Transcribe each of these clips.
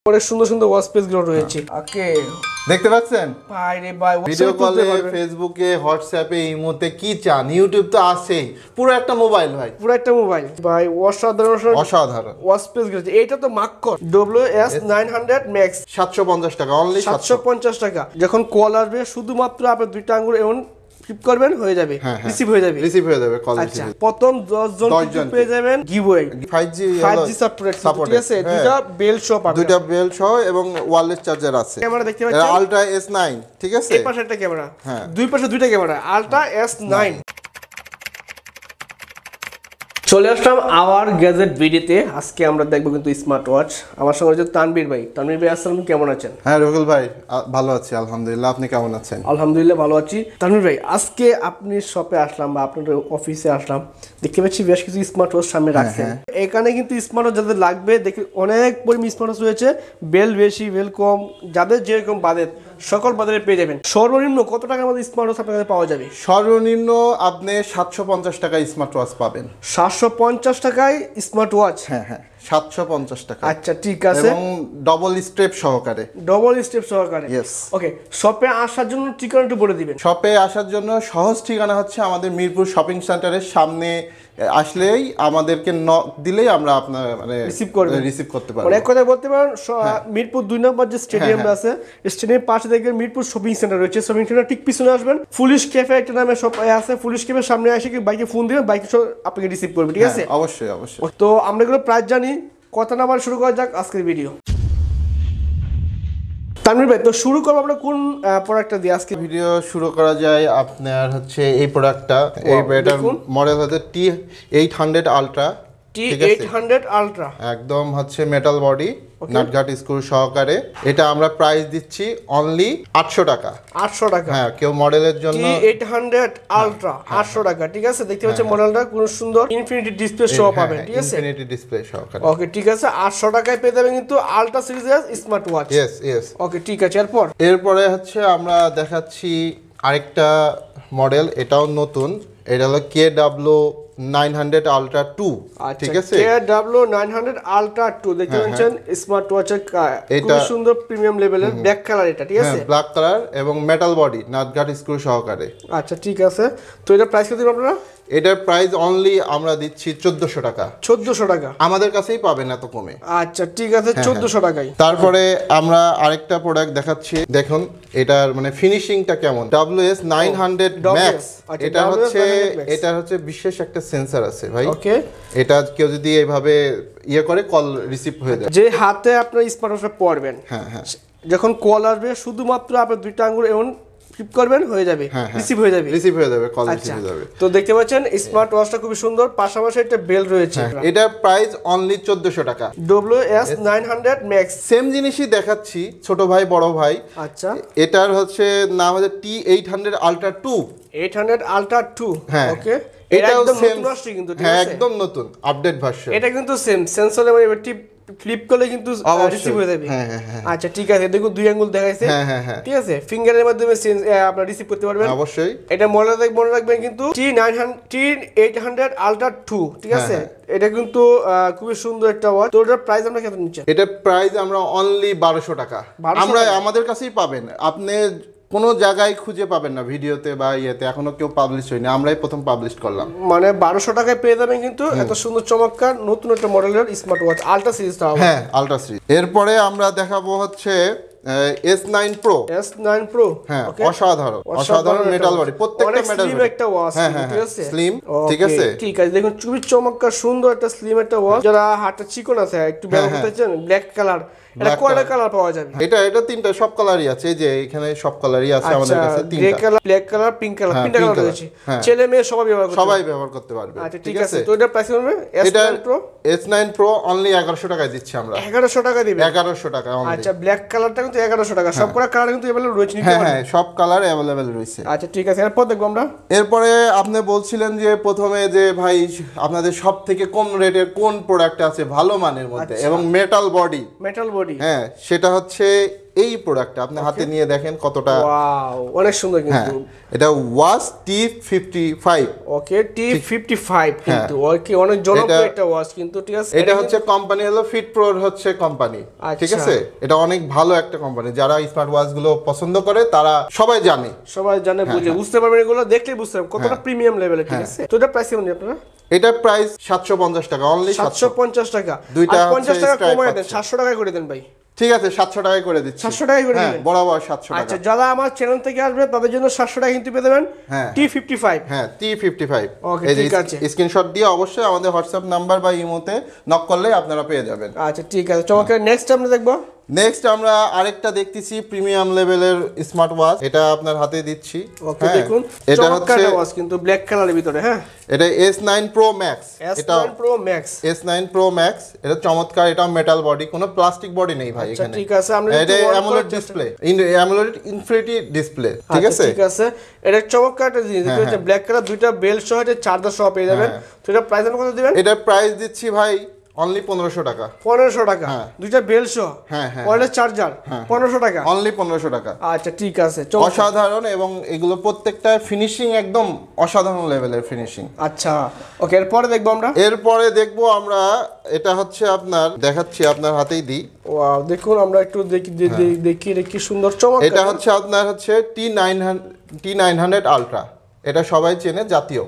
অনেক সুন্দর সুন্দর ওয়াচ পেজ গুলো রয়েছে। ওকে দেখতে পাচ্ছেন ভাই রে ভাই, ভিডিও কলে, ফেসবুকে, হোয়াটসঅ্যাপে, ইমোতে কি চান, ইউটিউব তো আছেই। পুরো একটা মোবাইল ভাই, পুরো একটা মোবাইল ভাই, অসাধারণ অসাধারণ ওয়াচ পেজ গুলো। এটা তো মাক্কর WS900 Max 750 টাকা, অনলি 750 টাকা। যখন কল আসবে শুধুমাত্র আপনি দুইটা আঙ্গুল এমন ফ্লিপ করবেন, হয়ে যাবে, রিসিভ হয়ে যাবে, কল রিসিভ। প্রথম 10 জন পেয়ে যাবেন গিভওয়ে 5G সাপোর্ট, ঠিক আছে। দুইটা বেল সহ পাবেন, দুইটা বেল সহ এবং ওয়্যারলেস চার্জার আছে। ক্যামেরা দেখতে পাচ্ছেন আলট্রা S9, ঠিক আছে। এই পাশে একটা ক্যামেরা, দুই পাশে দুইটা ক্যামেরা, আলট্রা S9। চলে আসলাম আওয়ার গ্যাজেট ভিডিওতে। আজকে আমরা দেখবো কিন্তু স্মার্ট ওয়াচ। আমার সঙ্গে হচ্ছে তানভীর ভাই। তানভীর ভাই আসসালাম, কেমন আছেন? হ্যাঁ রুহুল ভাই, ভালো আছি আলহামদুলিল্লাহ। আপনি কেমন আছেন? আলহামদুলিল্লাহ ভালো আছি। তানভীর ভাই, আজকে আপনি শপে আসলাম বা আপনার অফিসে আসলাম, দেখতে পাচ্ছি বেশ কিছু স্মার্ট ওয়াচ সামনে রাখছেন। এখানে কিন্তু স্মার্ট ওয়াচ যাদের লাগবে, দেখি অনেক পরিমাণ স্মার্ট ওয়াচ রয়েছে, বেল বেশি বেল কম, যাদের যেরকম বাজেট সকল বাজারে পেয়ে যাবেন। সর্বনিম্ন কত টাকার মধ্যে স্মার্ট ওয়াচ আপনার কাছে পাওয়া যাবে? সর্বনিম্ন আপনি 750 টাকায় স্মার্ট ওয়াচ পাবেন। 750 টাকায় স্মার্ট ওয়াচ? হ্যাঁ 750 টাকা। আচ্ছা ঠিক আছে, এবং ডবল স্টেপ সহকারে। ইয়েস। ওকে, শপে আসার জন্য ঠিকানা একটু বলে দিবেন। শপে আসার জন্য সহজ ঠিকানা হচ্ছে আমাদের মিরপুর শপিং সেন্টারের সামনে আসলেই আমাদেরকে নক দিলেই আমরা আপনার মানে রিসিভ করতে পারবো। এক কথা বলতে পারেন, মিরপুর 2 নম্বর যে স্টেডিয়াম আছে, স্টেডিয়ামের পাশে দেখবেন মিরপুর শপিং সেন্টার রয়েছে। শপিং সেন্টার ঠিক পিছনে আসবেন, পুলিশ ক্যাফে একটা নামে শপ আছে, পুলিশ ক্যাফের সামনে এসে কি বাইকে ফোন দিবেন, বাইকে আপনাকে রিসিভ করবে, ঠিক আছে? অবশ্যই অবশ্যই। তো আমরা এগুলো প্রাইস জানি, কথা না বলে শুরু করা যাক আজকের ভিডিও। তানভীর ভাই, তো শুরু করবো আমরা কোন প্রোডাক্টটা দিয়ে আজকে? ভিডিও শুরু করা যায় আপনার হচ্ছে এই প্রোডাক্টটা। এই এটার মডেল হচ্ছে T800 আলট্রা। T800 আলট্রা, একদম হচ্ছে মেটাল বডি, নাটঘাট স্ক্রু সহকারে। এটা আমরা প্রাইস দিচ্ছি অনলি 800 টাকা। 800 টাকা? হ্যাঁ, কেউ মডেলের জন্য T800 আলট্রা 800 টাকা, ঠিক আছে। দেখতে পাচ্ছেন মডেলটা কোন সুন্দর ইনফিনিটি ডিসপ্লে সহ পাবেন, ঠিক আছে। ইনফিনিটি ডিসপ্লে সহকারে। ওকে ঠিক আছে, 800 টাকায় পেয়ে যাবেন কিন্তু আলট্রা সিরিজের স্মার্ট ওয়াচ। ইয়েস। ওকে ঠিক আছে, এরপরে হচ্ছে আমরা দেখাচ্ছি আরেকটা মডেল, এটাও নতুন। এটা হলো KW900 আলট্রা 2, ঠিক আছে। KW900 আলট্রা 2 দেখতে পাচ্ছেন স্মার্ট ওয়াচের খুব সুন্দর প্রিমিয়াম লেভেলের ব্ল্যাক কালার, এটা ঠিক আছে। ব্ল্যাক কালার এবং মেটাল বডি, নাটঘাট স্ক্রু সহকারে। আচ্ছা ঠিক আছে, তো এটা প্রাইস কত দিবেন আপনারা? এটার প্রাইস অনলি আমরা দিচ্ছি 1400 টাকা। 1400 টাকা আমাদের কাছেই পাবেন এত কমে। আচ্ছা ঠিক আছে, 1400 টাকায়। তারপরে আমরা আরেকটা প্রোডাক্ট দেখাচ্ছি, দেখুন এটার মানে ফিনিশিংটা কেমন। WS900 Max, এটা হচ্ছে বিশেষ একটা সেন্সর আছে ভাই। ওকে, এটা কেউ যদি এইভাবে করে কল রিসিভ হয়ে যায়, যে হাতে আপনার স্মার্ট ওয়াচটা পড়বেন, যখন কল আসবে শুধুমাত্র আপনি দুইটা আঙ্গুল এমন ফ্লিপ করবেন, হয়ে যাবে, রিসিভ হয়ে যাবে, কল রিসিভ হয়ে যাবে। তো দেখতে পাচ্ছেন স্মার্ট ওয়াচটা খুব সুন্দর, পাশাপাশি একটা বেল রয়েছে। এটা প্রাইস অনলি 1400 টাকা। WS900 Max সেম জিনিসই দেখাচ্ছি ছোট ভাই বড় ভাই। আচ্ছা, এটার হচ্ছে নাম হচ্ছে T800 আলট্রা 2। 800 আলট্রা 2, ওকে। এটা একদম নতুন আসছে কিন্তু, ঠিক আছে, একদম নতুন আপডেট ভার্সন। এটা কিন্তু সেম সেন্সরে মানে ফ্লিপ করলে কিন্তু রিসিভ হয়ে যাবে। আচ্ছা ঠিক আছে, দেখুন দুই আঙ্গুল দেখাইছে, ঠিক আছে। ফিঙ্গারের মাধ্যমে আপনারা রিসিভ করতে পারবেন অবশ্যই। এটা মনে রাখবেন কিন্তু T800 আলট্রা 2, ঠিক আছে। এটা কিন্তু খুবই সুন্দর একটা ওয়াচ। তো এটার প্রাইস আমরা কত নিচ্ছি? এটা প্রাইস আমরা অনলি 1200 টাকা। আমরা আমাদের কাছেই পাবেন, আপনি কোনো জায়গায় খুঁজে পাবেন না, ভিডিওতে বা ইয়েতে এখনো কেউ পাবলিশ হয়নি, আমরাই প্রথম পাবলিশ করলাম। মানে 1200 টাকায় পেয়ে যাবেন কিন্তু এত সুন্দর চমৎকার নতুন একটা মডেলের স্মার্ট ওয়াচ, আলট্রা সিরিজটা। Ultra series. এরপরে আমরা দেখাবো হচ্ছে S9 Pro। অসাধারণ মেটাল বডি, প্রত্যেকটা মেটাল বডি, একটা ওয়াচ, ঠিক আছে, স্লিম, ঠিক আছে। ঠিক আছে, দেখুন খুবই চমৎকার সুন্দর একটা স্লিম একটা ওয়াচ। যারা হাতটা চিকন আছে একটু ব্যবহার করতে চান, ব্ল্যাক কালার, এটা কয়টা কালার পাওয়া যাবে? এটা তিনটা, সব কালারই আছে, এই যে এখানে সব কালারই আছে আমাদের কাছে। তিনটা, grey colour, black colour, pink colour, তিনটা কালার রয়েছে। ছেলে মেয়ে সবাই ব্যবহার করতে পারবে। আচ্ছা ঠিক আছে, তো এটা প্রাইস হবে S9 Pro অনলি 1100 টাকায় দিচ্ছি আমরা। 1100 টাকা দিবেন? 1100 টাকা। আচ্ছা, ব্ল্যাক কালারটা কিন্তু 1100 টাকা, সব কালার কিন্তু अवेलेबल রয়েছে, নিতে পারেন। সব কালার अवेलेबल রয়েছে। আচ্ছা ঠিক আছে, এরপর দেখব আমরা। এরপরে আপনি বলছিলেন যে প্রথমে যে ভাই আপনাদের সবথেকে কম রেটের কোন প্রোডাক্ট আছে ভালো মানের মধ্যে এবং মেটাল বডি, মেটাল বডি, সেটা হচ্ছে এই প্রোডাক্টটা আপনি হাতে নিয়ে দেখেন কতটা ওয়াও অনেক সুন্দর কিন্তু এটা ওয়াচ T55 ওকে T55 কিন্তু ওকে অনেক জনপ্রিয় একটা ওয়াচ কিন্তু ঠিক আছে এটা হচ্ছে কোম্পানি হলো ফিট প্রোর হচ্ছে কোম্পানি ঠিক আছে এটা অনেক ভালো একটা কোম্পানি যারা স্মার্ট ওয়াচ গুলো পছন্দ করে তারা সবাই জানে বুঝে বুঝতে পারবেন এগুলো দেখলেই বুঝতে পারবেন কতটা প্রিমিয়াম লেভেলের ঠিক আছে তো এটা প্রাইস কেমন আপনারা এটা প্রাইস 750 টাকা অনলি 750 টাকা দুইটা আর 50 টাকা কমায় দেন 700 টাকা করে দেন ভাই ঠিক আছে 700 টাকায় করে দিচ্ছি 700 টাকায় করে দিবেন বরাবর 700 টাকা আচ্ছা যারা আমার চ্যানেল থেকে আসবে তাদের জন্য 700 টাকা কিন্তু পেয়ে যাবেন T55 T55 ওকে ঠিক আছে স্ক্রিনশট দিয়ে অবশ্যই আমাদের হোয়াটসঅ্যাপ নাম্বার বা ইমোতে নক করলে আপনারা পেয়ে যাবেন আচ্ছা ঠিক আছে চমৎকার নেক্সট আমরা দেখবো নেক্সট আমরা আরেকটা দেখতেছি প্রিমিয়াম লেভেলের স্মার্ট ওয়াচ এটা আপনার হাতে দিচ্ছি ওকে দেখুন এটা হচ্ছে ওয়াচ কিন্তু ব্ল্যাক কালারের ভিতরে এটা S9 Pro Max এটা S9 Pro Max S9 Pro Max এটা চমৎকার এটা মেটাল বডি কোনো প্লাস্টিক বডি নেই ভাই এখানে ঠিক আছে আমরা এটা AMOLED display AMOLED infinity display ঠিক আছে ঠিক আছে এটা চমৎকার একটা জিনিস এটা ব্ল্যাক কালার দুইটা বেল সহ এটা চার্জার সহ পেয়ে যাবেন তো এটা প্রাইস কত দিবেন এটা প্রাইস দিচ্ছি ভাই অনলি 1500 টাকা 1500 টাকা দুইটা বেল সহ ওয়্যারলেস চার্জার 1500 টাকা অনলি 1500 টাকা আচ্ছা ঠিক আছে অসাধারণ এবং এগুলো প্রত্যেকটা ফিনিশিং একদম অসাধারণ লেভেলের ফিনিশিং আচ্ছা ওকে এরপরে দেখবো আমরা এটা হচ্ছে আপনার দেখাচ্ছি আপনার হাতেই দিই ওয়াও দেখুন আমরা একটু দেখি কি সুন্দর চমৎকার এটা হচ্ছে আপনার হচ্ছে T900 আলট্রা এটা সবাই চেনে জাতীয়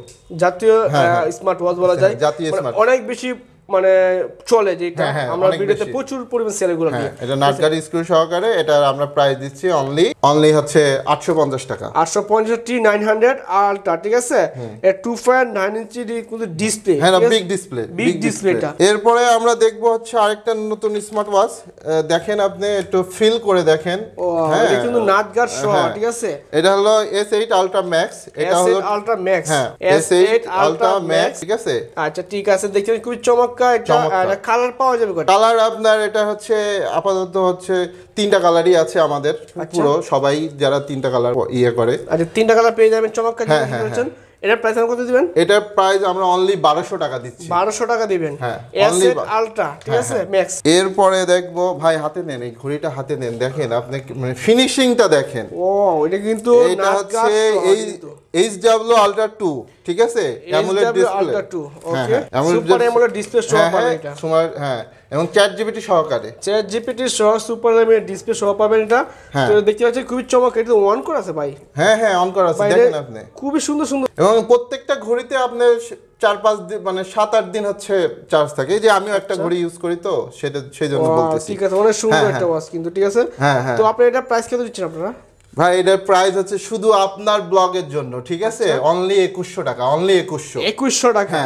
স্মার্ট ওয়াচ বলা যায় জাতীয় স্মার্ট অনেক বেশি মানে চলে যেটা আমরা ভিডিওতে প্রচুর পরিমাণ সেল এগুলো দিয়ে এটা নাটগাড়ি স্ক্রু সহকারে এটা আমরা প্রাইস দিচ্ছি অনলি হচ্ছে 850 টাকা 850 T900 আলট্রা ঠিক আছে এর 2.9 ইঞ্চি কিন্তু ডিসপ্লে বিগ ডিসপ্লেটা এরপরে আমরা দেখব হচ্ছে আরেকটা নতুন স্মার্ট ওয়াচ দেখেন আপনি একটু ফিল করে দেখেন এটা কিন্তু নাটগার্ড সহ ঠিক আছে এটা হলো S8 Ultra Max এটা হলো Ultra Max S8 Ultra Max ঠিক আছে আচ্ছা ঠিক আছে দেখেন খুব চমৎকার এটা কালার পাওয়া যাবে কালার আপনার এটা হচ্ছে আপাতত হচ্ছে তিনটা কালারই আছে আমাদের পুরো সবাই যারা তিনটা কালার করে আচ্ছা তিনটা কালার পেয়ে যাবেন চমৎকার বলছেন এটার প্রাইস কত দিবেন এটার প্রাইস আমরা অনলি 1200 টাকা দিচ্ছি 1200 টাকা দিবেন S8 Ultra ঠিক আছে ম্যাক্স এরপরে দেখবো ভাই হাতে নেন এই ঘড়িটা হাতে নেন দেখেন আপনি মানে ফিনিশিংটা দেখেন এটা কিন্তু এটা হচ্ছে এই HW Ultra 2 ঠিক আছে অ্যামোলেড ডিসপ্লে Ultra 2 ওকে সুপার অ্যামোলেড ডিসপ্লে সহ পাবেন এটা এবং চ্যাট জিপিটি সহকারে সহ সুপার অ্যামোলেড ডিসপ্লে সহ পাবেন এটা তো দেখতে পাচ্ছেন খুবই চমৎকার এটা অন করা আছে ভাই অন করা আছে দেখেন আপনি খুবই সুন্দর এবং প্রত্যেকটা ঘড়িতে আপনার 4-5 দিন মানে 7-8 দিন হচ্ছে চার্জ থাকে এই যে আমিও একটা ঘড়ি ইউজ করি তো সেটা সেজন্য বলতেছি ঠিক আছে অনেক সুন্দর একটা ওয়াচ কিন্তু ঠিক আছে তো আপনি এটা প্রাইস কত দিচ্ছেন আপনারা ভাই এটার প্রাইস হচ্ছে শুধু আপনার ব্লগের জন্য ঠিক আছে অনলি 2100 টাকা অনলি 2100 টাকা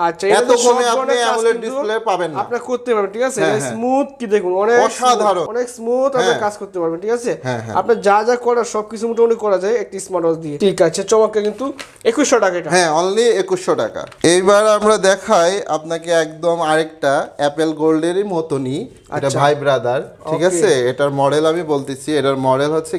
আচ্ছা এত কমে আপনি অ্যামোলেড ডিসপ্লে পাবেন না আপনি করতে পারবেন ঠিক আছে স্মুথ কি দেখুন অনেক অসাধারণ অনেক স্মুথ আপনি কাজ করতে পারবেন ঠিক আছে আপনি যা করার সবকিছু মোটামুটি করা যায় একটি স্মার্ট ওয়াচ দিয়ে ঠিক আছে চমৎকার কিন্তু 2100 টাকা এটা অনলি 2100 টাকা এইবার আমরা দেখাই আপনাকে একদম আরেকটা অ্যাপেল গোল্ডেরই মতনই এটা ভাই ব্রাদার ঠিক আছে এটার মডেল আমি বলতেছি এটার মডেল হচ্ছে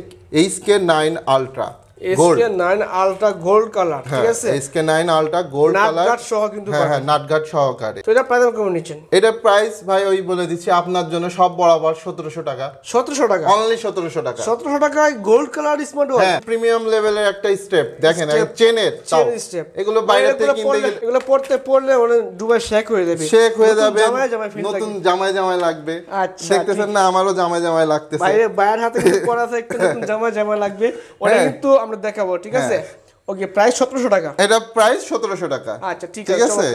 HK9 Ultra SK9 Ultra gold colour ঠিক আছে SK9 Ultra গোল্ড কালার নাটগার্ড সহ কিন্তু নাটগার্ড সহকারে তো এটা প্রাইস কেমন নিচ্ছেন এটা প্রাইস ভাই ওই বলে দিচ্ছি আপনার জন্য সব বরাবর 1700 টাকা 1700 টাকা অনলি 1700 টাকা 1700 টাকায় gold colour smart watch premium লেভেলের একটা স্টেপ দেখেন চেনের স্টেপ এগুলো বাইরে থেকে কিনতে গেলে এগুলো পড়লে মানে দুবাই শেক হয়ে যাবে নতুন জামাই লাগবে দেখতেছেন না আমারও জামাই লাগতেছে বাইরের হাতে পরা আছে একটা নতুন জামাই লাগবে ওটা কিন্তু আমরা দেখাবো ঠিক আছে ওকে প্রাইস 1700 টাকা এটা প্রাইস 1700 টাকা আচ্ছা ঠিক আছে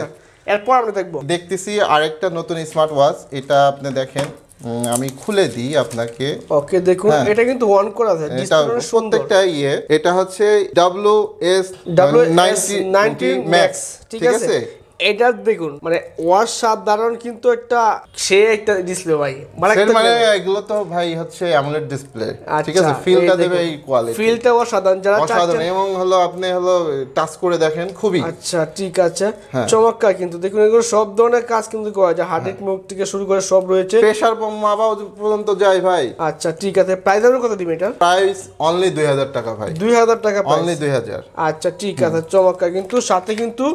এরপর আমরা দেখতেছি আরেকটা নতুন স্মার্ট ওয়াচ এটা আপনি দেখেন আমি খুলে দিই আপনাকে ওকে দেখুন এটা কিন্তু অন করা আছে ডিসপ্লে প্রত্যেকটা এটা হচ্ছে WS90 Max ঠিক আছে এটা দেখুন মানে অসাধারণ কিন্তু একটা ডিসপ্লে ভাই মানে এগুলো তো ভাই হচ্ছে অ্যামোলেড ডিসপ্লে ঠিক আছে ফিলটা দেবে এই কোয়ালিটি ফিলটা অসাধারণ যারা অসাধারণ এবং আপনি টাচ করে দেখেন খুবই আচ্ছা ঠিক আছে চমৎকার কিন্তু দেখুন এগুলো সব ধরনের কাজ কিন্তু করা যায় হার্ট রেট মুভ থেকে শুরু করে সব রয়েছে প্রেসার মাপা পর্যন্ত যায় ভাই আচ্ছা ঠিক আছে প্রাইস কত দিবেন এটা প্রাইস অনলি 2000 টাকা ভাই 2000 টাকা অনলি 2000 আচ্ছা ঠিক আছে চমৎকার কিন্তু সাথে কিন্তু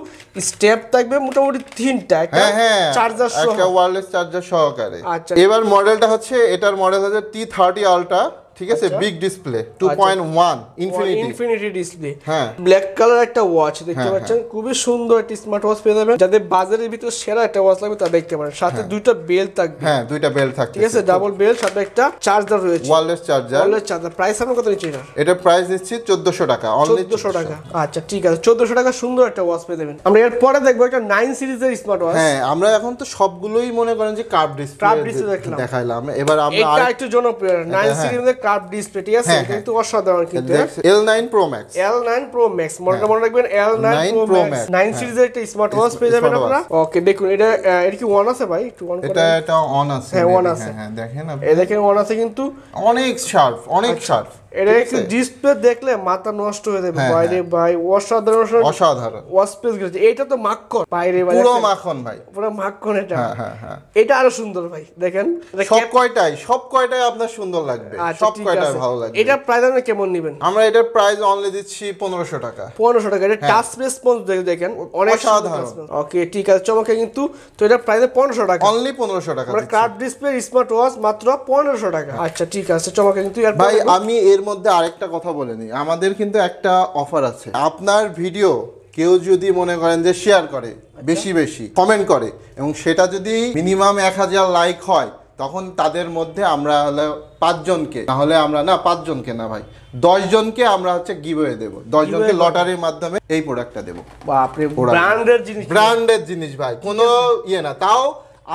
স্টেপ থাকবে মোটামুটি 3টা, একটা হ্যাঁ হ্যাঁ চার্জার সহ, একটা ওয়্যারলেস চার্জার সহকারে। আচ্ছা। এবার মডেলটা হচ্ছে, এটার মডেল হচ্ছে T30 আলট্রা, ঠিক আছে, বিগ ডিসপ্লে 2.1 ইনফিনিটি ডিসপ্লে। হ্যাঁ ব্ল্যাক কালার একটা ওয়াচ দেখতে পাচ্ছেন, খুবই সুন্দর একটা স্মার্ট ওয়াচ পেয়ে যাবেন। যাদের বাজারের ভিতর সেরা একটা ওয়াচ লাগবে তারা দেখতে পারেন। সাথে দুইটা বেল থাকবে, হ্যাঁ দুইটা বেল থাকবে, ঠিক আছে, ডাবল বেল, সাথে একটা চার্জার রয়েছে, ওয়্যারলেস চার্জার। প্রাইস আপনার কত নিচ্ছে এটা? এটা প্রাইস দিচ্ছি 1400 টাকা, অনলি 1400 টাকা। আচ্ছা ঠিক আছে, 1400 টাকা সুন্দর একটা ওয়াচ পেয়ে যাবেন। আমরা এরপরে দেখবো একটা 9 সিরিজের স্মার্ট ওয়াচ। হ্যাঁ আমরা এখন তো সবগুলোই মনে করেন যে কার্ভ ডিসপ্লে দেখলাম। এবার আমরা এটা একটু জনপ্রিয় 9 সিরিজের কার্ভ ডিসপ্লে, ঠিক আছে, এটা কিন্তু অসাধারণ কিন্তু। L9 Pro Max, L9 Pro Max মনে রাখবেন, L9 Pro Max 9 সিরিজের একটা স্মার্ট ওয়াচ পেয়ে যাবেন আপনারা। ওকে দেখুন, এটা কি অন আছে ভাই? একটু অন করে, এটা অন আছে, হ্যাঁ অন আছে, হ্যাঁ দেখেন আপনি, এই দেখেন অন আছে কিন্তু অনেক শার্প, অনেক শার্প। এটা একটু ডিসপ্লে দেখলে মাথা নষ্ট হয়ে যাবে বাইরে ভাই, অসাধারণ অসাধারণ ওয়াচ পেজ গেছে। এটা তো মাখন বাইরে ভাই, পুরো মাখন ভাই, পুরো মাখন এটা। হ্যাঁ এটা আরো সুন্দর ভাই, দেখেন সব কয়টাই আপনার সুন্দর লাগবে, সব কয়টাই ভালো লাগবে। এটা প্রাইস আপনি কেমন নেবেন? আমরা এটার প্রাইস অনলি দিচ্ছি 1500 টাকা। 1500 টাকা। এটা টাচ রেসপন্স দেখেন অনেক অসাধারণ। ওকে ঠিক আছে, চমকে কিন্তু। তো এটা প্রাইস 1500 টাকা, অনলি 1500 টাকা। আমরা কার্ভ ডিসপ্লে স্মার্ট ওয়াচ মাত্র 1500 টাকা। আচ্ছা ঠিক আছে, চমকে কিন্তু। ভাই আমি এর মধ্যে আরেকটা কথা বলে নিই, আমাদের কিন্তু একটা অফার আছে। আপনার ভিডিও কেউ যদি মনে করেন যে শেয়ার করে, বেশি বেশি কমেন্ট করে, এবং সেটা যদি মিনিমাম 1000 লাইক হয়, তখন তাদের মধ্যে আমরা হলো 5 জনকে, তাহলে আমরা না 5 জনকে না ভাই, 10 জনকে আমরা হচ্ছে গিভওয়ে দেব। 10 জনকে লটারির মাধ্যমে এই প্রোডাক্টটা দেব। বাপরে, ব্র্যান্ডের জিনিস ভাই, কোনো ইয়ে না, তাও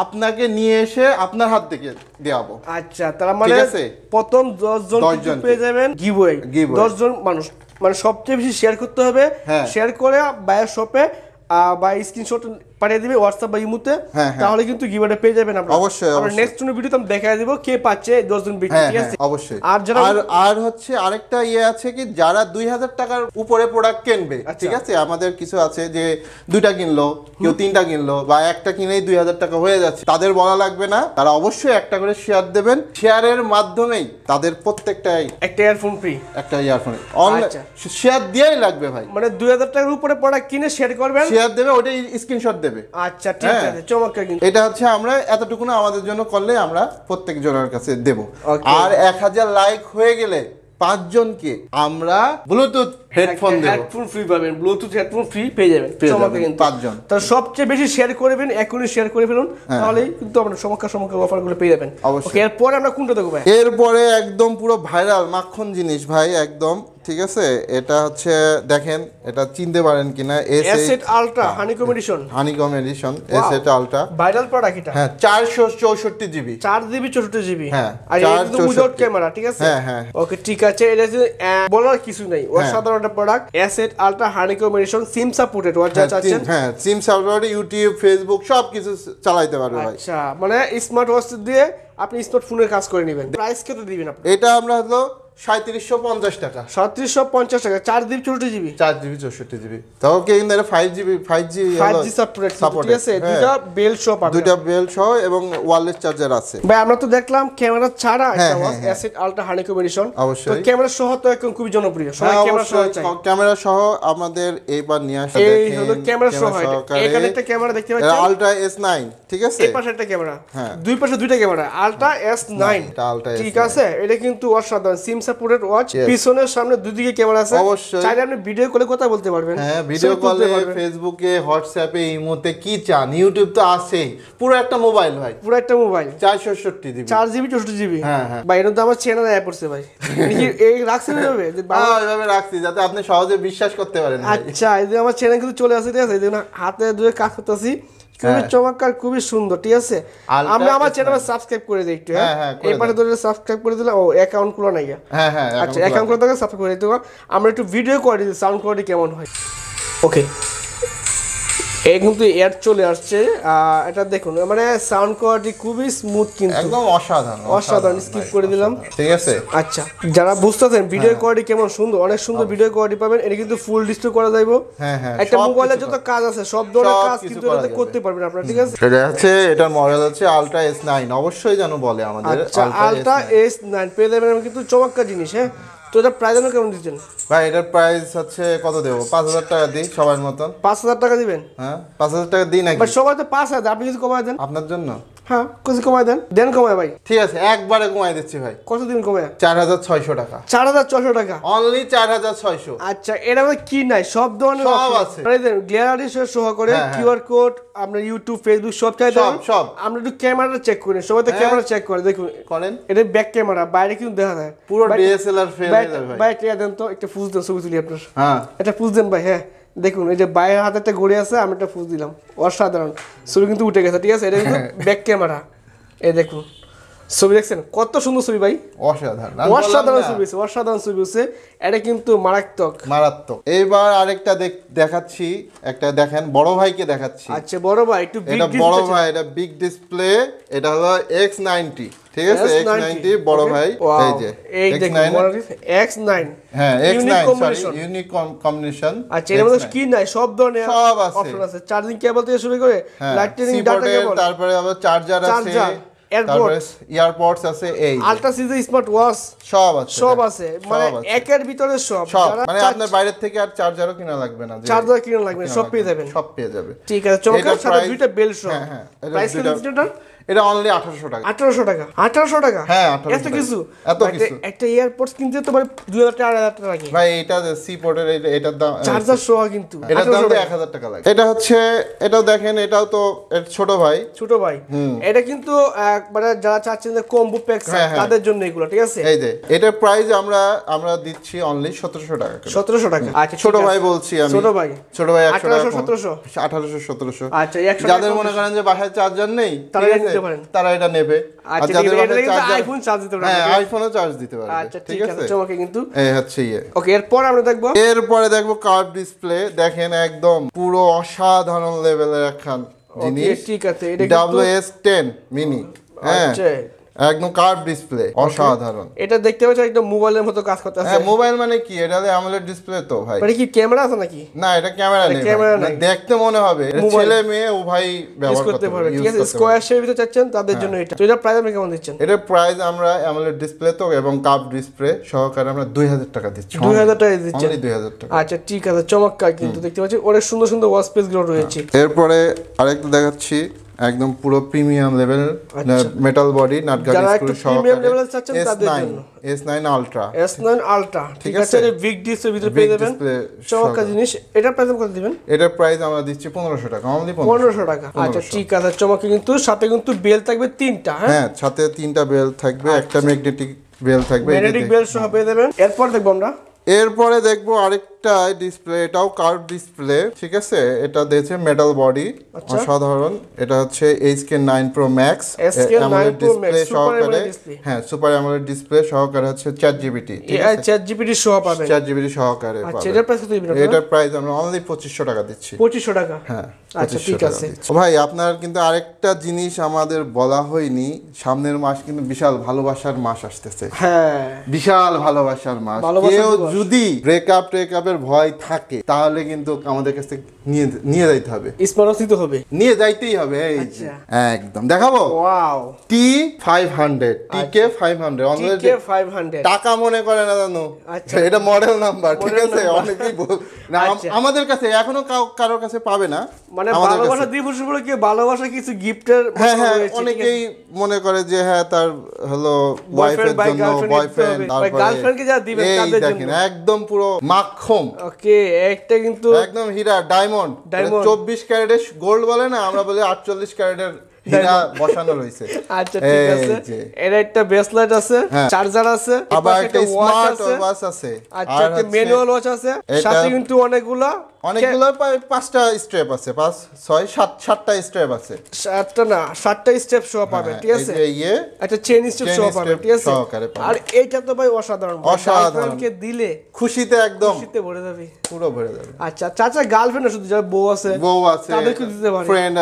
আপনাকে নিয়ে এসে আপনার হাত থেকে দেওয়াবো। আচ্ছা, তার মানে প্রথম 10 জন পেয়ে যাবেন গিভওয়ে। 10 জন মানুষ, মানে সবচেয়ে বেশি শেয়ার করতে হবে। শেয়ার করে বায়ার শপে বা স্ক্রিনশট পাঠিয়ে দিবে হোয়াটসঅ্যাপ বা ইমোতে, তাহলে কিন্তু গিভওয়েটা পেয়ে যাবেন আপনারা। অবশ্যই আমরা নেক্সট ভিডিওতে আমি দেখাই দেব কে পাচ্ছে 10 জন ব্যক্তি, ঠিক আছে? অবশ্যই। আর আর হচ্ছে আরেকটা ইয়ে আছে কি, যারা 2000 টাকার উপরে প্রোডাক্ট কিনবে, ঠিক আছে, আমাদের কিছু আছে যে 2টা কিনলো, কেউ 3টা কিনলো, বা একটা কিনেই 2000 টাকা হয়ে যাচ্ছে, তাদের বলা লাগবে না, তারা অবশ্যই একটা করে শেয়ার দেবেন। শেয়ারের মাধ্যমেই তাদের প্রত্যেকটাই একটা ইয়ারফোন ফ্রি, একটা ইয়ারফোন শেয়ার দিয়েই লাগবে ভাই। মানে 2000 টাকার উপরে প্রোডাক্ট কিনে শেয়ার করবেন, শেয়ার দেবে, ওটাই স্ক্রিনশট দেবে। আচ্ছা ঠিক আছে, চমৎকার। কিন্তু এটা হচ্ছে আমরা এতটুকু না আমাদের জন্য করলে আমরা প্রত্যেক জনের কাছে দেব। আর 1000 লাইক হয়ে গেলে 5 জনকে আমরা ব্লুটুথ হেডফোন দেব, হেডফোন ফ্রি পাবেন, ব্লুটুথ হেডফোন ফ্রি পেয়ে যাবেন। চমৎকার কিন্তু 5 জন। তো সবচেয়ে বেশি শেয়ার করবেন, এখনই শেয়ার করে ফেলুন, তাহলেই কিন্তু আমরা চমৎকার অফারগুলো পেয়ে যাবেন। ওকে, এরপরে আমরা কোনটা দেখব ভাই? এরপরে একদম পুরো ভাইরাল মাখন জিনিস ভাই, একদম ঠিক আছে। এটা হচ্ছে দেখেন, এটা চিনতে পারেন কিনা, S8 ultra honeycomb edition, S8 ultra viral product এটা। হ্যাঁ 464 জিবি, 4 জিবি 64 জিবি। হ্যাঁ, আর এটা কিন্তু উইদাউট ক্যামেরা, ঠিক আছে? হ্যাঁ ওকে ঠিক আছে, এটা বলার কিছু নাই, অসাধারণ একটা product. S8 ultra honeycomb edition, SIM supported, watch যা চাচ্ছেন। হ্যাঁ সিম সাপোর্টেড, ইউটিউব, ফেসবুক সবকিছু চালাতে পারবে ভাই। আচ্ছা, মানে স্মার্ট ওয়াচ দিয়ে আপনি স্মার্টফোনের কাজ করে নেবেন। প্রাইস কত দিবেন আপনি? এটা আমরা হলো 3750 টাকা, 3750 টাকা, 4 জিবি 64 জিবি, 4 জিবি 64 জিবি। তাও কি কিন্তু এটা 5 জিবি 5G সাপোর্ট, ঠিক আছে? দুটো বেল সহ পাবেন, দুটো বেল সহ এবং ওয়্যারলেস চার্জার আছে। ভাই আমরা তো দেখলাম ক্যামেরা ছাড়া একটা watch S8 ultra honeycomb addition, অবশ্যই। তো ক্যামেরা সহ তো এখন খুবই জনপ্রিয়, সবাই ক্যামেরা সহ চায়। ক্যামেরা সহ আমাদের এইবার নিয়ে আসা, এই হলো ক্যামেরা সহ। এখানে একটা ক্যামেরা দেখতে পাচ্ছেন, আলট্রা S9, ঠিক আছে? এই পাশে একটা ক্যামেরা, দুই পাশে দুইটা ক্যামেরা, আলট্রা S9, ঠিক আছে? এটা কিন্তু অসাধারণ সিম সাপোর্টেড ওয়াচ, পিছনের সামনে দুদিকে ক্যামেরা আছে, চাইলে আপনি ভিডিও কলে কথা বলতে পারবেন। হ্যাঁ ভিডিও কলে, ফেসবুকে, হোয়াটসঅ্যাপে, ইমোতে কি চান, ইউটিউব তো আছেই, পুরো একটা মোবাইল ভাই, পুরো একটা মোবাইল, 464 জিবি, 4 জিবি 64 জিবি। হ্যাঁ ভাই এটা তো আমার চ্যানেলে অ্যাড করছে ভাই, এই রাখছেন এইভাবে? এইভাবে রাখছি যাতে আপনি সহজে বিশ্বাস করতে পারেন। আচ্ছা, এই যে আমার চ্যানেল কিন্তু চলে আসে, ঠিক আছে? এই যে হাতে ধরে কাজ করতেছি, খুবই চমৎকার, খুবই সুন্দর, ঠিক আছে? আমরা আমার চ্যানেলে সাবস্ক্রাইব করে দিই একটু, হ্যাঁ এই পাশে ধরে সাবস্ক্রাইব করে দিলে, ও অ্যাকাউন্ট খোলা নাই, হ্যাঁ আচ্ছা অ্যাকাউন্ট খোলা থাকে, সাবস্ক্রাইব করে দিতে। আমরা একটু ভিডিও কোয়ালিটি, সাউন্ড কোয়ালিটি কেমন হয়। ওকে, এই কিন্তু এয়ার চলে আসছে, এটা দেখুন, মানে সাউন্ড কোয়ালিটি খুবই স্মুথ, কিন্তু একদম অসাধারণ। স্কিপ করে দিলাম, ঠিক আছে? আচ্ছা, যারা বুঝতেছেন ভিডিও কোয়ালিটি কেমন সুন্দর, অনেক সুন্দর ভিডিও কোয়ালিটি পাবেন। এটা কিন্তু ফুল ডিসপ্লে করা যাবে, একটা মোবাইলে যত কাজ আছে সব ধরনের কাজ কিন্তু এটাতে করতে পারবেন আপনারা, ঠিক আছে? এটা হচ্ছে, এটার মডেল হচ্ছে আলট্রা S9, অবশ্যই জানো বলে আমাদের আলট্রা S9 পেয়ে যাবেন কিন্তু চমৎকার জিনিস। হ্যাঁ তো এটা প্রাইস আমরা কেমন দিচ্ছেন? ভাই এটার প্রাইস হচ্ছে কত দেবো, 5,000 টাকা দিই সবার মতন। 5,000 টাকা দিবেন? হ্যাঁ 5,000 টাকা দিই নাকি? বাট সবাই তো 5,000, আপনি কিছু কমায় দেন। আপনার জন্য হ্যাঁ কিছু কমায় দেন, দেন কমায় ভাই। ঠিক আছে একবারে কমাই দিচ্ছি ভাই। কত দিবেন কমায়? 4,600 টাকা। 4,600 টাকা অনলি 4,600। আচ্ছা এর মধ্যে কি নাই, সব ধরনের সব option আছে। গ্যালারি সহ করে হ্যাঁ, হ্যাঁ। কিউআর কোড, আমরা ইউটিউব ফেসবুক সব চাই দেন। সব। আমরা একটু ক্যামেরাটা চেক করি, সবাই তো হ্যাঁ। ক্যামেরা চেক করে দেখুন। করেন এটা ব্যাক ক্যামেরা, বাইরে কিন্তু দেখা যায় পুরো ডিএসএলআর ফেল হয়ে যাবে ভাই। ভাই টিয়া দেন তো, একটা ফুজ দেন ছবি তুলি আপনার। হ্যাঁ এটা ফুজ দেন ভাই। হ্যাঁ দেখুন এই যে বাইরের হাতে একটা ঘড়ি আছে, আমি একটা ফুজ দিলাম, অসাধারণ ছবি কিন্তু উঠে গেছে। ঠিক আছে এটা কিন্তু ব্যাক ক্যামেরা, এই দেখুন ছবি দেখছেন কত সুন্দর ছবি ভাই, অসাধারণ অসাধারণ ছবি হচ্ছে, অসাধারণ ছবি হচ্ছে। এটা কিন্তু মারাত্মক। এইবার আরেকটা দেখাচ্ছি, একটা দেখেন বড় ভাইকে দেখাচ্ছি। আচ্ছা বড় ভাই একটু বিগ এটা বড় ভাই, এটা বিগ ডিসপ্লে, এটা হলো X90, ঠিক আছে X90 বড় ভাই। এই যে এই দেখুন X9, হ্যাঁ X9 সরি ইউনিক কম্বিনেশন। আচ্ছা এর মধ্যে কি নাই, সব ধরনের সব আছে, অপশন আছে, চার্জিং কেবল থেকে শুরু করে লাইটনিং ডাটা কেবল, তারপরে আবার চার্জার আছে, তারপরে ইয়ারপডস আছে, এই আলট্রা সিজি স্মার্ট ওয়াচ সব আছে মানে একের ভিতরে সব। মানে আপনার বাইরে থেকে আর চার্জারও কিনা লাগবে না, চার্জার কিনা লাগবে, সব পেয়ে যাবেন, সব পেয়ে যাবে। ঠিক আছে চমৎকার, সাথে দুইটা বেল্ট সহ। হ্যাঁ প্রাইস কত দিচ্ছেন এটা? এটা অনলি 1,800 টাকা। 1,800 টাকা? 1,800 টাকা? হ্যাঁ এত কিছু, এত কিছু। একটা এয়ারপডস কিনতে তো মানে 2,000-4,000 টাকা লাগে ভাই। এটা সি পোর্টের, এটার দাম চার্জার সহ কিন্তু এটার দাম 1,000 টাকা লাগে। এটা হচ্ছে, এটাও দেখেন, এটাও তো ছোট ভাই। এটা কিন্তু মানে যারা চাচ্ছেন যে কম্বো প্যাক তাদের জন্য এগুলো, ঠিক আছে। এই যে এটার প্রাইস আমরা দিচ্ছি অনলি 1,700 টাকা। 1,700 টাকা? আচ্ছা ছোট ভাই বলছি আমি, ছোট ভাই 1,800-1,700। আচ্ছা যাদের মনে করেন যে বাসায় চার্জার নেই তারা এটা নেবে। আচ্ছা যাদের বাসায় চার্জার আইফোন চার্জ দিতে পারবে, হ্যাঁ আইফোনও চার্জ দিতে পারবে। আচ্ছা ঠিক আছে চমকে কিন্তু এই হচ্ছে ওকে। এরপর আমরা দেখবো কার্ভ ডিসপ্লে। দেখেন একদম পুরো অসাধারণ লেভেলের একখান জিনিস। ঠিক আছে এটা WS10 মিনি, হ্যাঁ একদম কার্ভ ডিসপ্লে, অসাধারণ। এটা দেখতে পাচ্ছ একদম মোবাইলের মতো কাজ করতেছে। হ্যাঁ মোবাইল মানে কি, এটা AMOLED ডিসপ্লে তো ভাই। মানে কি ক্যামেরা আছে নাকি? না এটা ক্যামেরা নেই, দেখতে মনে হবে ছেলে মেয়ে উভয় ব্যবহার করতে পারবে। ঠিক আছে স্কয়ার শেপের ভিতরে চাচ্ছেন তাদের জন্য এটা। তো এটা প্রাইস আপনি কেমন দিচ্ছেন? এটার প্রাইস আমরা AMOLED ডিসপ্লে তো এবং কার্ভ ডিসপ্লে সহকারে আমরা 2,000 টাকা দিচ্ছি। 2,000 টাকা দিচ্ছেন? 2,000 টাকা। আচ্ছা ঠিক আছে চমৎকার কিন্তু দেখতে পাচ্ছি অনেক সুন্দর সুন্দর ওয়াচ পেজ গুলো রয়েছে। এরপরে আরেকটা দেখাচ্ছি, একদম পুরো প্রিমিয়াম লেভেল মেটাল বডি নাটগার্ড স্ক্রু সহকারে S9 আলট্রা। ঠিক আছে বিগ ডিসপ্লে ভিতরে পেয়ে যাবেন, চমৎকার জিনিস। এটা প্রাইস কত দিবেন? এটার প্রাইস আমরা দিচ্ছি 1,500 টাকা, অনলি 1,500 টাকা। আচ্ছা ঠিক আছে চমৎকার কিন্তু সাথে কিন্তু বেল থাকবে 3টা। হ্যাঁ সাথে 3টা বেল থাকবে, একটা ম্যাগনেটিক বেল থাকবে, ম্যাগনেটিক বেল সহ পেয়ে যাবেন। এরপরে দেখবো আরেকটা ডিসপ্লে, এটাও কার্ভ ডিসপ্লে, ঠিক আছে। এটা দিয়েছে মেটাল বডি, অসাধারণ। এটা হচ্ছে HK9 Pro Max AMOLED display সহকারে, হ্যাঁ সুপার AMOLED ডিসপ্লে সহকারে হচ্ছে ChatGPT, ঠিক আছে ChatGPT সহ পাবেন, ChatGPT সহকারে পাবেন। আচ্ছা এটার প্রাইস কত দিবেন? এটার প্রাইস আমরা অনলি 2,500 টাকা দিচ্ছি। 2,500 টাকা? হ্যাঁ আচ্ছা ঠিক আছে ভাই। আপনার কিন্তু আরেকটা জিনিস আমাদের বলা হয়নি, সামনের মাস কিন্তু বিশাল ভালোবাসার মাস আসতেছে। হ্যাঁ বিশাল ভালোবাসার মাস। কেউ যদি ব্রেকআপের ভয় থাকে তাহলে কিন্তু আমাদের কাছে নিয়ে যাইতে হবে, স্মার্টওয়াচ নিতে হবে, নিয়ে যাইতেই হবে। এই যে একদম দেখাবো, ওয়াও T500 TK500 TK500 টাকা মনে করে না জানো, এটা মডেল নাম্বার, ঠিক আছে। অনেকেই না আমাদের কাছে এখনো কারোর কাছে পাবে না, মানে ভালোবাসা দিবস উপলক্ষে ভালোবাসা কিছু গিফটের। হ্যাঁ হ্যাঁ অনেকেই মনে করে যে হ্যাঁ তার হলো ওয়াইফের জন্য, বয়ফ্রেন্ড তারপরে গার্লফ্রেন্ডকে যা দিবেন তাদের জন্য। দেখেন একদম পুরো মাখন, ওকে একটা কিন্তু একদম হীরা ডায়মন্ড 24 ক্যারেটের গোল্ড বলে না, আমরা বলি 48 ক্যারেটের হীরা বসানো রয়েছে। আচ্ছা ঠিক আছে এর একটা ব্রেসলেট আছে, চার্জার আছে, আবার একটা স্মার্ট ওয়াচ আছে, আচ্ছা একটা ম্যানুয়াল ওয়াচ আছে, সাথে কিন্তু অনেকগুলো 5টা স্টেপ আছে, 5 6 7টা স্টেপ আছে, 7টা স্টেপ সহ পাবে, ঠিক আছে। একটা চেইন স্টেপ সহ পাবে, ঠিক আছে। আর এইটা তো ভাই অসাধারণ, গার্লফ্রেন্ডকে দিলে খুশিতে একদম খুশিতে ভরে যাবে, পুরো ভরে যাবে। আচ্ছা চাচা গার্লফ্রেন্ড শুধু যারা বউ আছে তাদেরকে দিতে পারে, ফ্রেন্ড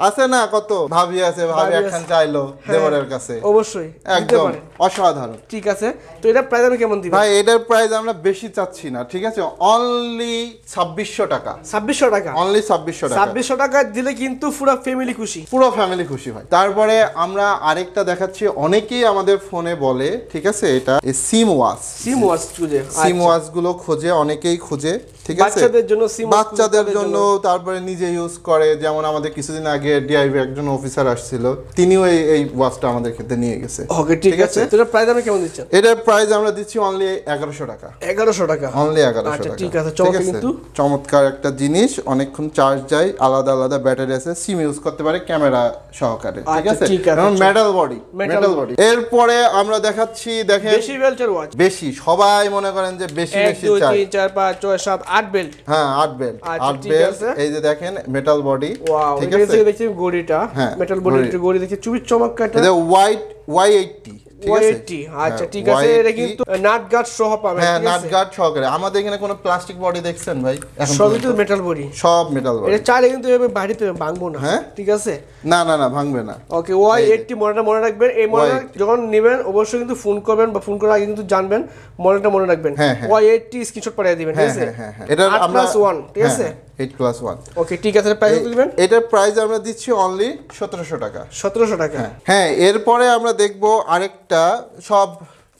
আছে না কত ভাবি আছে, ভাবি একখান চাইলো দেবরের কাছে, অবশ্যই একদম অসাধারণ। ঠিক আছে তো এটা প্রাইস আমি কেমন দিবেন? ভাই এটার প্রাইস আমরা বেশি চাচ্ছি না, ঠিক আছে। অনলি 2600 2600 টাকা, 2600 টাকা, অনলি 2600 টাকা। 2600 টাকা দিলে কিন্তু পুরো ফ্যামিলি খুশি, পুরো ফ্যামিলি খুশি হয়। তারপরে আমরা আরেকটা দেখাচ্ছি, অনেকেই আমাদের ফোনে বলে, ঠিক আছে, এটা সিম ওয়াচ, সিম ওয়াচ খুঁজে, সিম ওয়াচ গুলো খোঁজে, অনেকেই খোঁজে, ঠিক আছে, বাচ্চাদের জন্য সিম, বাচ্চাদের জন্য, তারপরে নিজে ইউজ করে। যেমন আমাদের কিছুদিন আগে ডিআইবি একজন অফিসার আসছিল, তিনিও এই ওয়াচটা আমাদের ক্ষেত্রে নিয়ে গেছে। ওকে, ঠিক আছে। তো এটার প্রাইস আমি কেমন দিচ্ছেন? এটার প্রাইস আমরা দিচ্ছি অনলি 1100 টাকা, 1100 টাকা, অনলি 1100 আচ্ছা টাকা। ঠিক আছে, চমৎকার, কিন্তু চমৎকার একটা জিনিস, অনেকক্ষণ চার্জ যায়, আলাদা আলাদা ব্যাটারি আছে, সিম ইউজ করতে পারে ক্যামেরা সহকারে, ঠিক আচ্ছা, আছে, ঠিক আছে, এবং মেটাল বডি, মেটাল বডি। এরপরে আমরা দেখাচ্ছি, দেখেন বেশি বেল্টের ওয়াচ, বেশি, সবাই মনে করেন যে বেশি 1 বেশি 2 চাই। 3 4 5 6 7 8 বেল্ট, হ্যাঁ 8 বেল্ট, আচ্ছা, 8 ঠিক বেল্ট। আছে। এই যে দেখেন মেটাল বডি, ওয়াও, ঠিক এটা আছে, দেখছি গড়িটা, হ্যাঁ, মেটাল বডি, গড়ি দেখি চুবি চমৎকার, এটা এটা হোয়াইট Y80, ঠিক আছে, Y80, আচ্ছা ঠিক আছে। এটা কিন্তু নাট গার্ড সহ পাবেন, হ্যাঁ, ঠিক নাট আছে, গার্ড সহকারে। আমাদের এখানে কোনো প্লাস্টিক বডি দেখছেন ভাই? এখন সবই তো মেটাল বডি, সব মেটাল বডি। এটা চাইলে কিন্তু এভাবে বাড়িতে ভাঙবো না, হ্যাঁ, ঠিক আছে। না না না, ভাঙবে না। ওকে, Y80 মডেলটা মনে রাখবেন। এই মডেল যখন নেবেন অবশ্যই কিন্তু ফোন করবেন, বা ফোন করার আগে কিন্তু জানবেন, মডেলটা মনে রাখবেন। হ্যাঁ, হ্যাঁ। Y80 স্ক্রিনশট পাঠিয়ে দিবেন, ঠিক আছে। এটা আমরা 8+1, ঠিক আছে, 8+1। ওকে ঠিক আছে। প্রাইস কত দিবেন? এটার প্রাইস আমরা দিচ্ছি অনলি 1700 টাকা। 1700 টাকা। হ্যাঁ, এরপরে আমরা দেখব আরেকটা, সব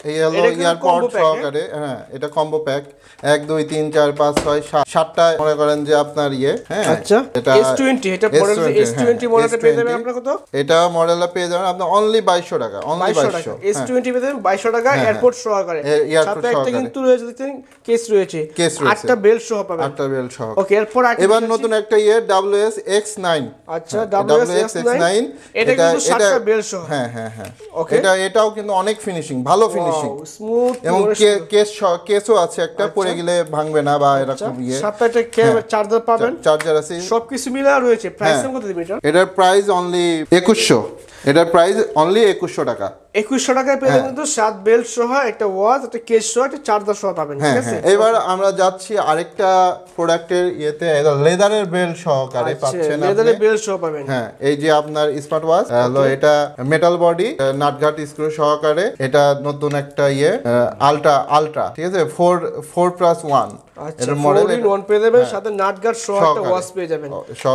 এই হলো এটা কিন্তু ইয়ারপড combo pack, সহকারে। হ্যাঁ, এটা কম্বো প্যাক, 1 2 3 4 5 6 7টা মনে করেন যে আপনার হ্যাঁ, আচ্ছা, এটা S20, এটা মডেল S20 মডেলটা পেয়ে যাবেন আপনারা কত? এটা মডেলটা পেয়ে যাবেন আপনি অনলি 2200 টাকা, অনলি 2200 টাকা। S20 পেয়ে যাবেন 2200 টাকা, এয়ারপোর্ট সহকারে। সাথে একটা কিন্তু রয়েছে, দেখেন কেস রয়েছে, 8টা বেল্ট সহ পাবেন, 8টা বেল্ট সহ। ওকে, এরপর এবার নতুন একটা WS-X9। আচ্ছা, WS-X9, এটা কিন্তু 7টা বেল্ট সহ। হ্যাঁ হ্যাঁ হ্যাঁ, ওকে, এটাও কিন্তু অনেক ফিনিশিং, ভালো ফিনিশিং, স্মুথ, এবং কেসও আছে একটা, পড়ে গেলে ভাঙবে না বা এরকম সাথে একটা চার্জার পাবেন, চার্জার আছে, সবকিছু মিলে রয়েছে। প্রাইস কত দিবেন এটা? এটার প্রাইস অনলি 2100, এটার প্রাইস অনলি 2100 টাকা। 2100 টাকায় পেয়ে যাবেন কিন্তু 7 বেল্ট সহ, একটা ওয়াচ, একটা কেস সহ, একটা চার্জার সহ পাবেন, ঠিক আছে। এবার আমরা যাচ্ছি আরেকটা প্রোডাক্টের ইয়েতে, এটা লেদারের বেল্ট সহকারে পাচ্ছেন আপনি, লেদারের বেল্ট সহ পাবেন। হ্যাঁ, এই যে আপনার স্মার্ট ওয়াচ হলো, এটা মেটাল বডি, নাটঘাট স্ক্রু সহকারে। এটা নতুন একটা আলট্রা, ঠিক আছে, 4+1। আচ্ছা, 4-in-1 পেয়ে যাবেন, সাথে নাট গার্ড সহ একটা ওয়াচ পেয়ে যাবেন।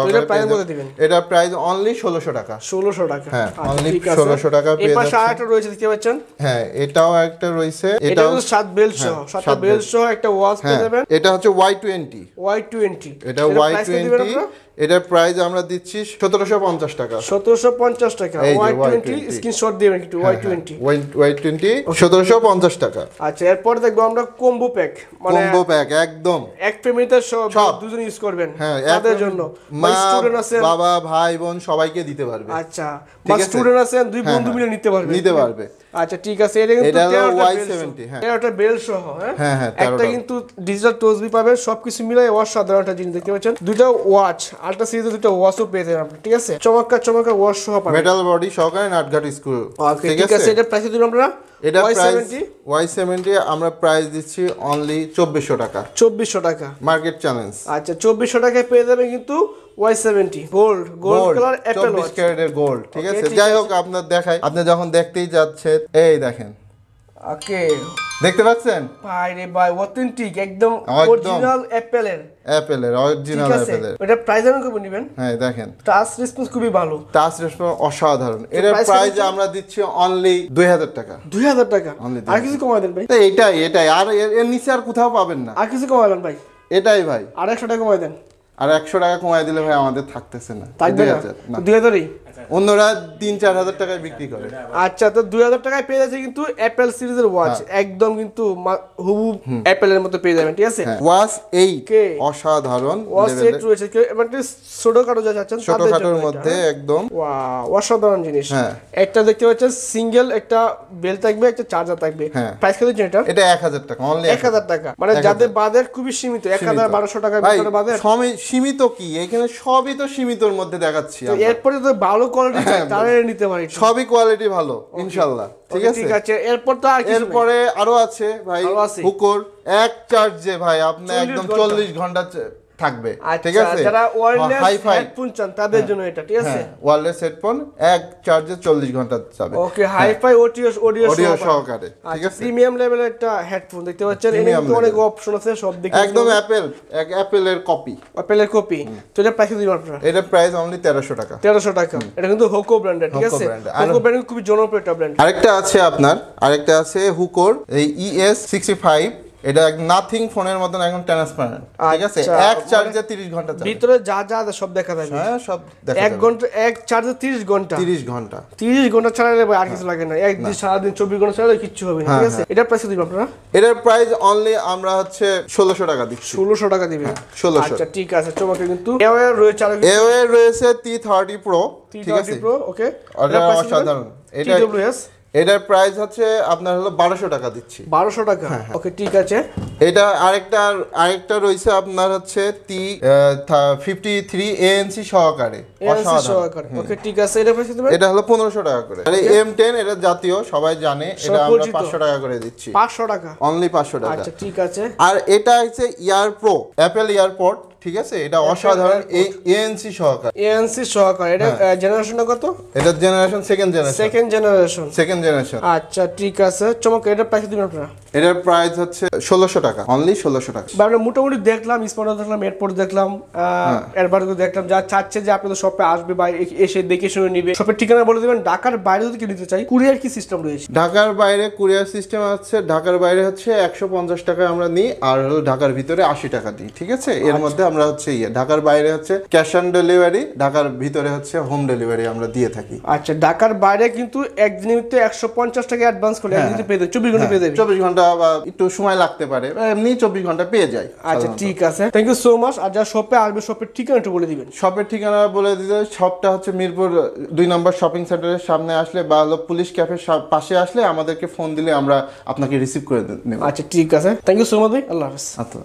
তো এটা প্রাইস কত দিবেন? এটা প্রাইস অনলি 1600 টাকা, 1600 টাকা। হ্যাঁ, আচ্ছা, অনলি ঠিক আছে। 1600 টাকা পেয়ে এই পাশে যাচ্ছেন। আরেকটা রয়েছে, দেখতে পাচ্ছেন, হ্যাঁ, এটাও একটা রয়েছে, এটা এটাও কিন্তু 7 বেল্ট সহ, 7টা বেল্ট সহ একটা ওয়াচ পেয়ে যাবেন। এটা হচ্ছে Y20, Y20, এটা Y20, এটার প্রাইস আমরা দিচ্ছি 1750 টাকা, 1750 টাকা। Y20 স্ক্রিনশট দিবেন একটু, Y20, Y20 1750 টাকা। আচ্ছা, এরপর দেখবো আমরা কম্বো প্যাক, মানে কম্বো প্যাক, একদম এক ফ্যামিলিতে সব দুজন ইউজ করবেন, হ্যাঁ, তাদের জন্য, মা স্টুডেন্ট আছে, বাবা ভাই বোন সবাইকে দিতে পারবে। আচ্ছা, বা স্টুডেন্ট আছে, দুই বন্ধু মিলে নিতে পারবে। আচ্ছা ঠিক আছে, এটা কিন্তু Y70, হ্যাঁ, এটা বেল্ট সহ, হ্যাঁ হ্যাঁ, একটা কিন্তু ডিজিটাল টচবি পাবেন, সবকিছু মিলাই অসাধারণ একটা জিনিস দেখতে পাচ্ছেন। দুটো ওয়াচ, আলট্রা সিরিজের দুটো ওয়াচও পেয়ে যাবেন আপনি, ঠিক আছে, চমৎকার ওয়াচ সহ পাবেন, মেটাল বডি সহকারে নাটঘাট স্ক্রু, ঠিক আছে। এটা প্রাইস দিলাম আমরা, এটা প্রাইস Y70 আমরা প্রাইস দিচ্ছি অনলি 2400 টাকা, 2400 টাকা, মার্কেট চ্যালেঞ্জ। আচ্ছা, 2400 টাকায় পেয়ে যাবেন কিন্তু Y70 gold colour Apple watch, 24 ক্যারেটের গোল্ড, ঠিক আছে। যাই হোক, আপনার দেখাই, আপনি যখন দেখতেই যাচ্ছেন, এই দেখেন, ওকে, দেখতে পাচ্ছেন ভাই রে ভাই, অথেন্টিক, একদম অরিজিনাল অ্যাপলের, অরিজিনাল অ্যাপেলের। এটা প্রাইস আমি কত নেবেন? হ্যাঁ, দেখেন, টাচ রেসপন্স খুবই ভালো, টাচ রেসপন্স অসাধারণ। এর প্রাইস আমরা দিচ্ছি অনলি 2000 টাকা, 2000 টাকা। আর কিছু কমাই দেন ভাই? এটাই আর এর নিচে আর কোথাও পাবেন না। আর কিছু কমাই দেন ভাই? এটাই ভাই, আর 100 টাকা কমাই দেন। আর 100 টাকা কমাই দিলে ভাই আমাদের থাকতেছে না, থাকবে না, 2000ই। অন্যরা 3-4 হাজার টাকায় বিক্রি করে। আচ্ছা, তো 2000 টাকায় পেয়ে যাচ্ছে কিন্তু অ্যাপেল সিরিজের ওয়াচ, একদম কিন্তু হুবহু অ্যাপেলের মতো পেয়ে যাবেন, ঠিক আছে। ওয়াচ 8 অসাধারণ ওয়াচ 8 রয়েছে, এবার ছোটখাটো যা চাচ্ছেন ছোটখাটোর মধ্যে একদম ওয়াও, অসাধারণ জিনিস। একটা দেখতে পাচ্ছেন সিঙ্গেল, একটা বেল থাকবে, একটা চার্জার থাকবে। প্রাইস কত দিচ্ছেন এটা? এটা 1000 টাকা, অনলি 1000 টাকা, মানে যাদের বাজেট খুবই সীমিত, 1200 টাকার ভিতরে বাজেট। সীমিত কি, এখানে সবই তো সীমিতর মধ্যে দেখাচ্ছি। এরপরে তো ভালো কোয়ালিটি চাই, তাহলে নিতে পারি, সবই কোয়ালিটি ভালো ইনশাআল্লাহ, ঠিক আছে। ঠিক আছে, এরপর তো এরপরে আরো আছে ভাই, হুকোর এক চার্জে ভাই আপনি একদম 40 ঘন্টা থাকবে, ঠিক আচ্ছা, আছে? যারা ওয়্যারলেস হাই-ফাই হেডফোন চান তাদের জন্য এটা, ঠিক আছে? ওয়্যারলেস হেডফোন এক চার্জে 40 ঘন্টা যাবে। ওকে, হাই-ফাই অডিও সহকারে, ঠিক আছে? প্রিমিয়াম লেভেলের একটা হেডফোন দেখতে পাচ্ছেন, এর Premium কিন্তু অনেক level। অপশন আছে, সব দেখে একদম অ্যাপেলের কপি। অ্যাপেলের কপি। তো এটা প্রাইস দিবেন আপনারা? এটা প্রাইস অনলি 1300 টাকা। 1300 টাকা। এটা কিন্তু হোকো ব্র্যান্ডের, ঠিক Hoco আছে? brand। হোকো ব্র্যান্ড খুবই জনপ্রিয় একটা ব্র্যান্ড। আরেকটা আছে হুকোর এই ES65, এটা নাথিং ফোনের মতন একদম ট্রান্সপারেন্ট, ঠিক আছে? আচ্ছা, এক চার্জে 30 ঘন্টা যাবে। ভিতরে যা যা আছে সব দেখা যাবে। হ্যাঁ, সব দেখা এক যাবে। ঘন্টা, এক চার্জে 30 ঘন্টা। 30 ঘন্টা 30 ঘন্টা চালালে ভাই আর কিছু লাগে না, একদিন সারাদিন 24 ঘন্টা চালালে কিচ্ছু হবে না, ঠিক আছে? এটা প্রাইস দিবেন আপনারা? এটার প্রাইস অনলি আমরা হচ্ছে 1600 টাকা দিচ্ছি। 1600 টাকা দিবেন। 1600। আচ্ছা, ঠিক আছে, চমকে কিন্তু এওয়ার রয়েছে আর এওয়ে রয়েছে T30 Pro, ঠিক আছে? প্রো, ওকে। এটা অসাধারণ। TWS এটার প্রাইস হচ্ছে আপনার হলো 1200 টাকা দিচ্ছি। 1200 টাকা, ওকে, ঠিক আছে। এটা আরেকটা রয়েছে আপনার হচ্ছে T53 ANC সহকারে, সহকারে, ওকে, ঠিক আছে। এটা প্রাইস দিবেন? এটা হলো 1500 টাকা করে। আর M10 এটা জাতীয়, সবাই জানে, এটা আমরা পরিচিত। 500 টাকা করে দিচ্ছি। 500 টাকা, অনলি 500 টাকা। আচ্ছা, ঠিক আছে। আর এটা হচ্ছে ইয়ার প্রো, অ্যাপেল ইয়ারপড, ঠিক আছে? এটা অসাধারণ, ANC সহকারে, ANC সহকারে। এটা জেনারেশনটা কত? এটা generation second generation. Second generation. আচ্ছা, ঠিক আছে, চমকে। এটা প্রাইস দিবেন আপনারা? এটার প্রাইস হচ্ছে 1600 টাকা, অনলি 1600 টাকা। বা আমরা মোটামুটি দেখলাম, স্মার্ট দেখলাম, এয়ারপোর্ট দেখলাম, এয়ারবাডও দেখলাম। যা চাচ্ছে যে আপনাদের শপে আসবে বা এসে দেখে শুনে নিবে, শপের ঠিকানা বলে দেবেন। ঢাকার বাইরে যদি কেউ নিতে চাই, কুরিয়ার কি সিস্টেম রয়েছে? ঢাকার বাইরে কুরিয়ার সিস্টেম আছে। ঢাকার বাইরে হচ্ছে 150 টাকা আমরা নিই, আর হলো ঢাকার ভিতরে 80 টাকা দিই, ঠিক আছে? এর মধ্যে আমরা হচ্ছে ঢাকার বাইরে হচ্ছে ক্যাশ অন ডেলিভারি, ঢাকার ভিতরে হচ্ছে হোম ডেলিভারি আমরা দিয়ে থাকি। আচ্ছা, ঢাকার বাইরে কিন্তু একদিনের ভিতরে 150 টাকা অ্যাডভান্স করলে একদিন পেয়ে যাবে, 24 ঘন্টা পেয়ে যাবে। 24 ঘন্টা বা একটু সময় লাগতে পারে, এমনি 24 ঘন্টা পেয়ে যায়। আচ্ছা, ঠিক আছে, থ্যাংক ইউ সো মাচ। আর যারা শপে আসবে, শপের ঠিকানা একটু বলে দিবেন। শপের ঠিকানা বলে দিতে, শপটা হচ্ছে মিরপুর 2 নম্বর শপিং সেন্টারের সামনে আসলে বা হলো পুলিশ ক্যাফের পাশে আসলে আমাদেরকে ফোন দিলে আমরা আপনাকে রিসিভ করে নেব। আচ্ছা, ঠিক আছে, থ্যাংক ইউ সো মাচ ভাই, আল্লাহ হাফেজ। আচ্ছা।